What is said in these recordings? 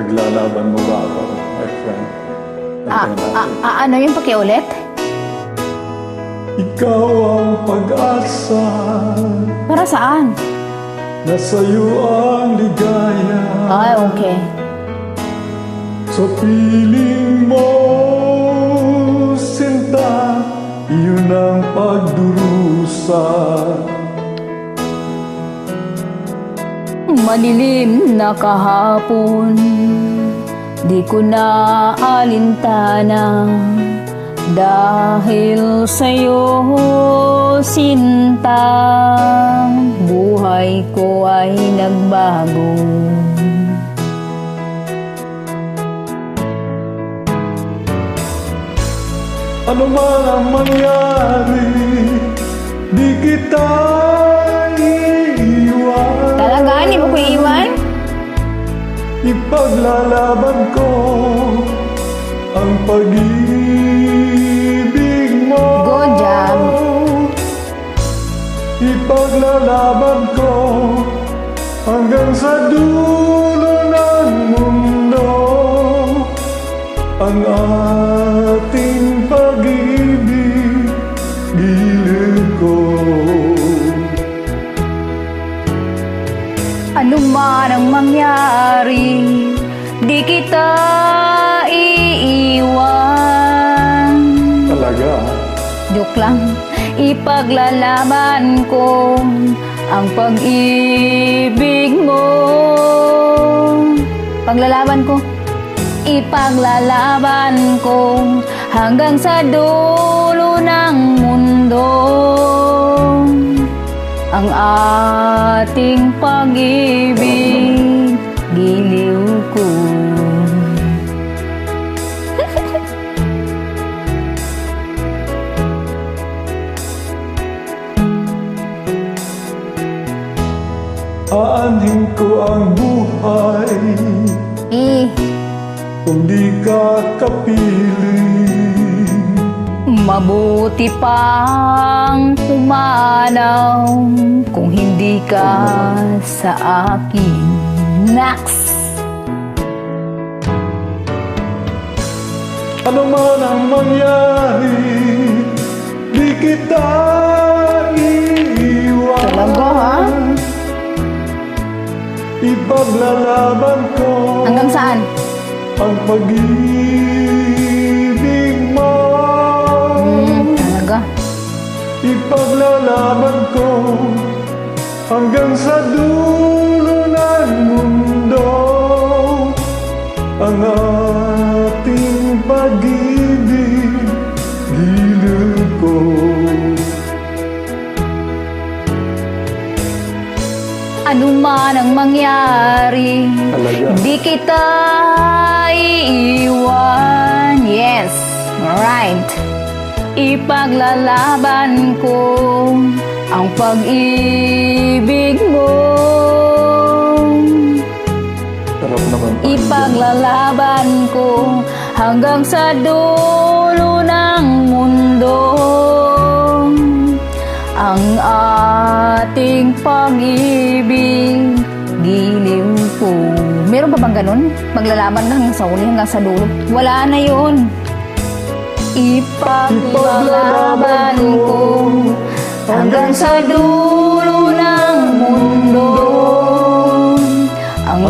Paglalaban mo ba ako, my friend? Ano yung pakiulit? Ikaw ang pag-asa, Para saan? nasa'yo ang ligaya. Ay, okay. Sa piling mo, sinta, iyon ang pagdurusa. Madilim na kahapon, di ko na alintana. Dahil sa'yo, sinta, buhay ko ay nagbago. Ano man ang mangyari, di kita iiwan. Talaga, hindi mo ko iiwan? Ipaglalaban ko ang pag-ibig mo. Good job. Ipaglalaban ko hanggang sa dulo ng mundo ang ating pag-ibig, giliw ko. Ano man ang mangyari, di kita iiwan. Talaga? Joke lang. Ipaglalaban ko ang pag-ibig mo. Paglalaban ko. Ipaglalaban ko hanggang sa dulo ng mundo ang ating pag-ibig, giliw ko. Aanhin ko ang buhay kung di ka kapiling. Mabuti pang pumanaw kung hindi ka sa akin. Next! Ano man ang mangyari, di kita iiwan. Talaga, ha? Ipaglalaban ko Hanggang saan? ang pag-ibig mo. Talaga? Ipaglalaban ko hanggang sa dulo ng mundo ang ating pag-ibig, giliw ko. Ano man ang mangyari, Talaga? di kita iiwan. Yes, right. Ipaglalaban ko ang pag-ibig mo. Sarap naman. Ipaglalaban ko hanggang sa dulo ng mundo ang ating pag-ibig, giliw ko. Meron pa bang ganun? Maglalaban lang hanggang sa huli, hanggang sa dulo? Wala na yun. Ipaglalaban ko hanggang sa dulo ng mundo ang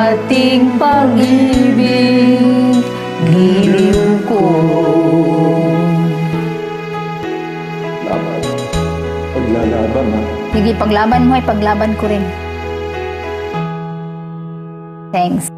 ating pag-ibig, giliw ko. Laban. Paglalaban, ha? Sige, paglaban mo ay paglaban ko rin. Thanks.